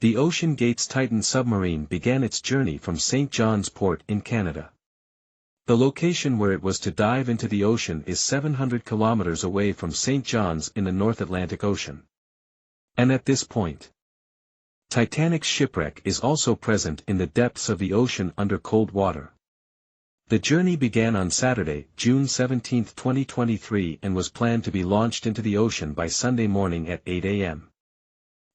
The OceanGate's Titan submarine began its journey from St. John's Port in Canada. The location where it was to dive into the ocean is 700 kilometers away from St. John's in the North Atlantic Ocean. And at this point, Titanic's shipwreck is also present in the depths of the ocean under cold water. The journey began on Saturday, June 17, 2023 and was planned to be launched into the ocean by Sunday morning at 8 a.m.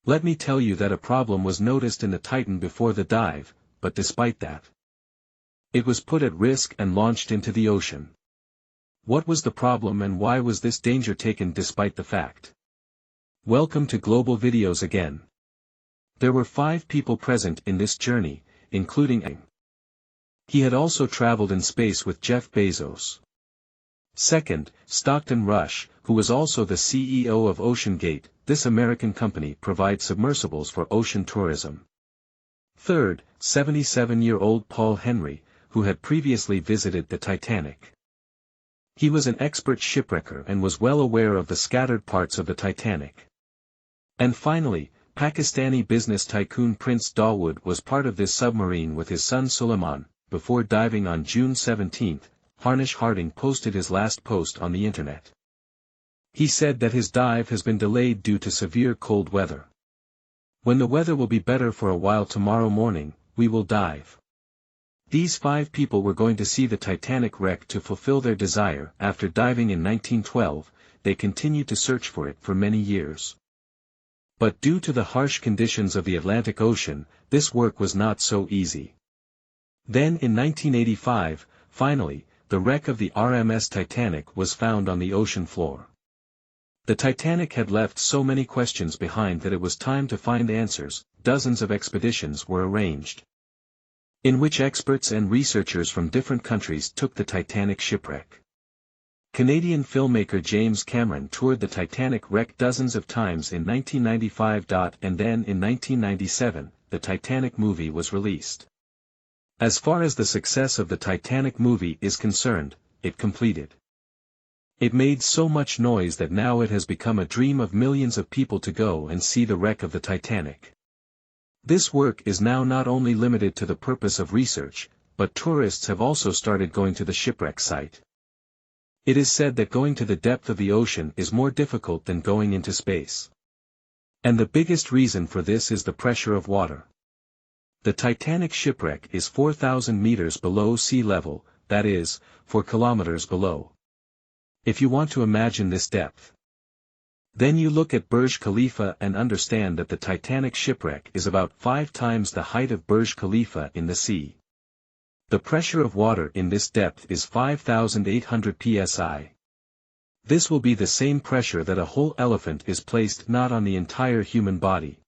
Let me tell you that a problem was noticed in the Titan before the dive, but despite that, it was put at risk and launched into the ocean. What was the problem and why was this danger taken despite the fact? Welcome to Global Videos again. There were 5 people present in this journey, including he had also traveled in space with Jeff Bezos. Second, Stockton Rush, who was also the CEO of OceanGate. This American company provides submersibles for ocean tourism. Third, 77-year-old Paul Henry, who had previously visited the Titanic. He was an expert shipwrecker and was well aware of the scattered parts of the Titanic. And finally, Pakistani business tycoon Prince Dawood was part of this submarine with his son Suleiman. Before diving on June 17, Harnish Harding posted his last post on the internet. He said that his dive has been delayed due to severe cold weather. When the weather will be better for a while tomorrow morning, we will dive. These 5 people were going to see the Titanic wreck to fulfill their desire. After diving in 1912, they continued to search for it for many years. But due to the harsh conditions of the Atlantic Ocean, this work was not so easy. Then in 1985, finally, the wreck of the RMS Titanic was found on the ocean floor. The Titanic had left so many questions behind that it was time to find answers. Dozens of expeditions were arranged, in which experts and researchers from different countries took the Titanic shipwreck. Canadian filmmaker James Cameron toured the Titanic wreck dozens of times in 1995. And then in 1997, the Titanic movie was released. As far as the success of the Titanic movie is concerned, it completed. It made so much noise that now it has become a dream of millions of people to go and see the wreck of the Titanic. This work is now not only limited to the purpose of research, but tourists have also started going to the shipwreck site. It is said that going to the depth of the ocean is more difficult than going into space. And the biggest reason for this is the pressure of water. The Titanic shipwreck is 4,000 meters below sea level, that is, 4 kilometers below. If you want to imagine this depth, then you look at Burj Khalifa and understand that the Titanic shipwreck is about 5 times the height of Burj Khalifa in the sea. The pressure of water in this depth is 5,800 psi. This will be the same pressure that a whole elephant is placed not on the entire human body,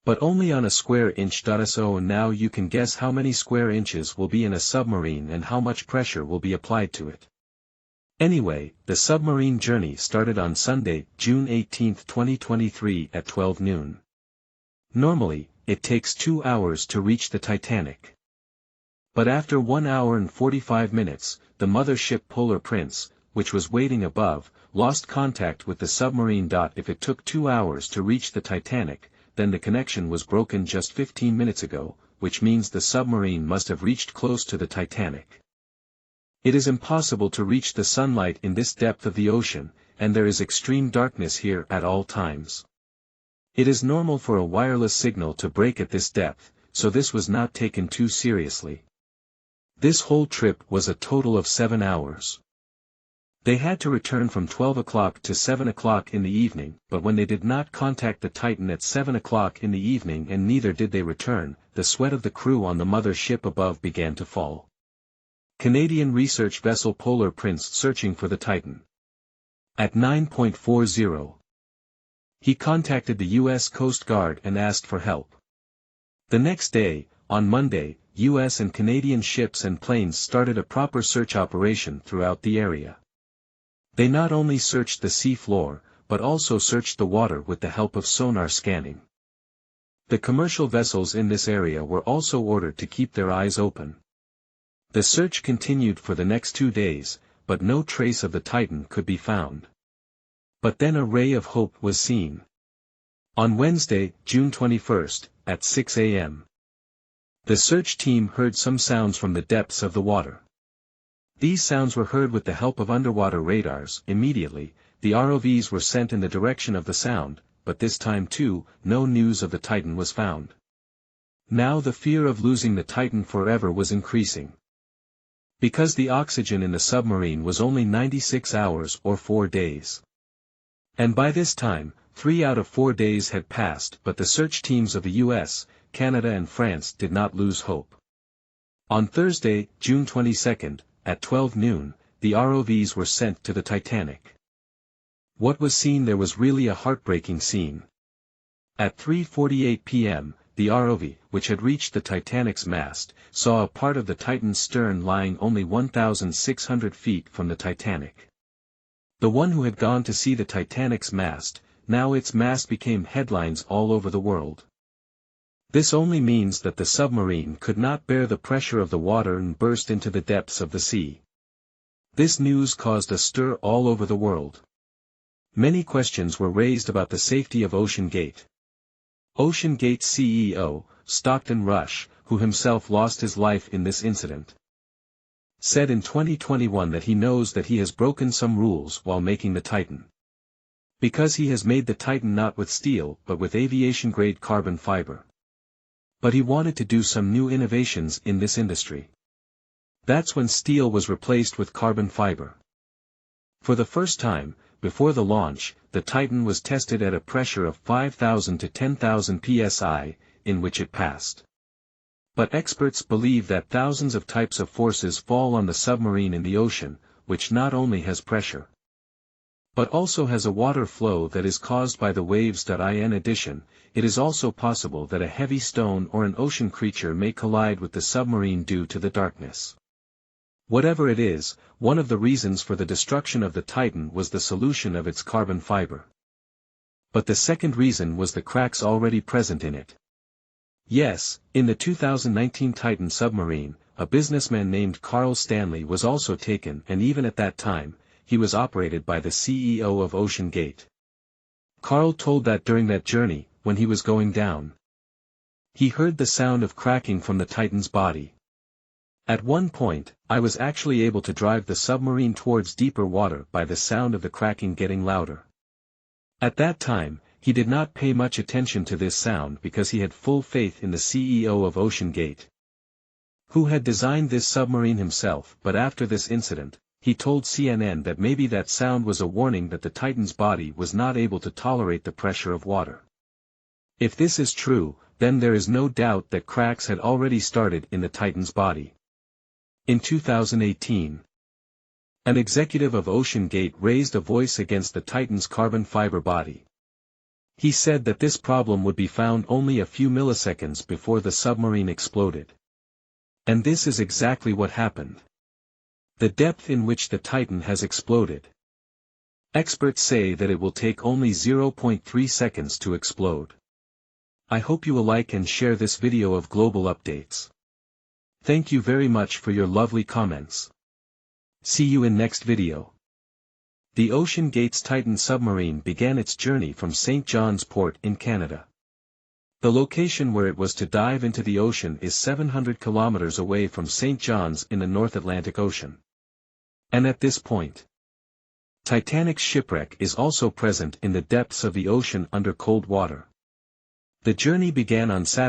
but only on a square inch. So now you can guess how many square inches will be in a submarine and how much pressure will be applied to it. Anyway, the submarine journey started on Sunday, June 18, 2023 at 12 noon. Normally, it takes 2 hours to reach the Titanic. But after 1 hour and 45 minutes, the mother ship Polar Prince, which was waiting above, lost contact with the submarine. If it took 2 hours to reach the Titanic, then the connection was broken just 15 minutes ago, which means the submarine must have reached close to the Titanic. It is impossible to reach the sunlight in this depth of the ocean, and there is extreme darkness here at all times. It is normal for a wireless signal to break at this depth, so this was not taken too seriously. This whole trip was a total of 7 hours. They had to return from 12 o'clock to 7 o'clock in the evening, but when they did not contact the Titan at 7 o'clock in the evening and neither did they return, the sweat of the crew on the mother ship above began to fall. Canadian research vessel Polar Prince searching for the Titan. At 9:40, he contacted the U.S. Coast Guard and asked for help. The next day, on Monday, U.S. and Canadian ships and planes started a proper search operation throughout the area. They not only searched the sea floor, but also searched the water with the help of sonar scanning. The commercial vessels in this area were also ordered to keep their eyes open. The search continued for the next 2 days, but no trace of the Titan could be found. But then a ray of hope was seen. On Wednesday, June 21st, at 6 a.m. the search team heard some sounds from the depths of the water. These sounds were heard with the help of underwater radars. Immediately, the ROVs were sent in the direction of the sound, but this time too, no news of the Titan was found. Now the fear of losing the Titan forever was increasing. Because the oxygen in the submarine was only 96 hours or 4 days. And by this time, 3 out of 4 days had passed, but the search teams of the US, Canada and France did not lose hope. On Thursday, June 22nd, at 12 noon, the ROVs were sent to the Titanic. What was seen there was really a heartbreaking scene. At 3:48 p.m., the ROV, which had reached the Titanic's mast, saw a part of the Titan's stern lying only 1,600 feet from the Titanic. The one who had gone to see the Titanic's mast, now its mast became headlines all over the world. This only means that the submarine could not bear the pressure of the water and burst into the depths of the sea. This news caused a stir all over the world. Many questions were raised about the safety of OceanGate. OceanGate's CEO, Stockton Rush, who himself lost his life in this incident, said in 2021 that he knows that he has broken some rules while making the Titan. Because he has made the Titan not with steel but with aviation-grade carbon fiber. But he wanted to do some new innovations in this industry. That's when steel was replaced with carbon fiber. For the first time, before the launch, the Titan was tested at a pressure of 5,000 to 10,000 psi, in which it passed. But experts believe that thousands of types of forces fall on the submarine in the ocean, which not only has pressure, but also has a water flow that is caused by the waves. In addition, it is also possible that a heavy stone or an ocean creature may collide with the submarine due to the darkness. Whatever it is, one of the reasons for the destruction of the Titan was the solution of its carbon fiber. But the second reason was the cracks already present in it. Yes, in the 2019 Titan submarine, a businessman named Carl Stanley was also taken, and even at that time, he was operated by the CEO of OceanGate. Carl told that during that journey, when he was going down, he heard the sound of cracking from the Titan's body. At one point, I was actually able to drive the submarine towards deeper water by the sound of the cracking getting louder. At that time, he did not pay much attention to this sound because he had full faith in the CEO of OceanGate, who had designed this submarine himself. But after this incident, he told CNN that maybe that sound was a warning that the Titan's body was not able to tolerate the pressure of water. If this is true, then there is no doubt that cracks had already started in the Titan's body. In 2018, an executive of OceanGate raised a voice against the Titan's carbon fiber body. He said that this problem would be found only a few milliseconds before the submarine exploded. And this is exactly what happened. The depth in which the Titan has exploded. Experts say that it will take only 0.3 seconds to explode. I hope you will like and share this video of global updates. Thank you very much for your lovely comments. See you in next video. The OceanGate's Titan submarine began its journey from St. John's Port in Canada. The location where it was to dive into the ocean is 700 kilometers away from St. John's in the North Atlantic Ocean. And at this point, Titanic's shipwreck is also present in the depths of the ocean under cold water. The journey began on Saturday.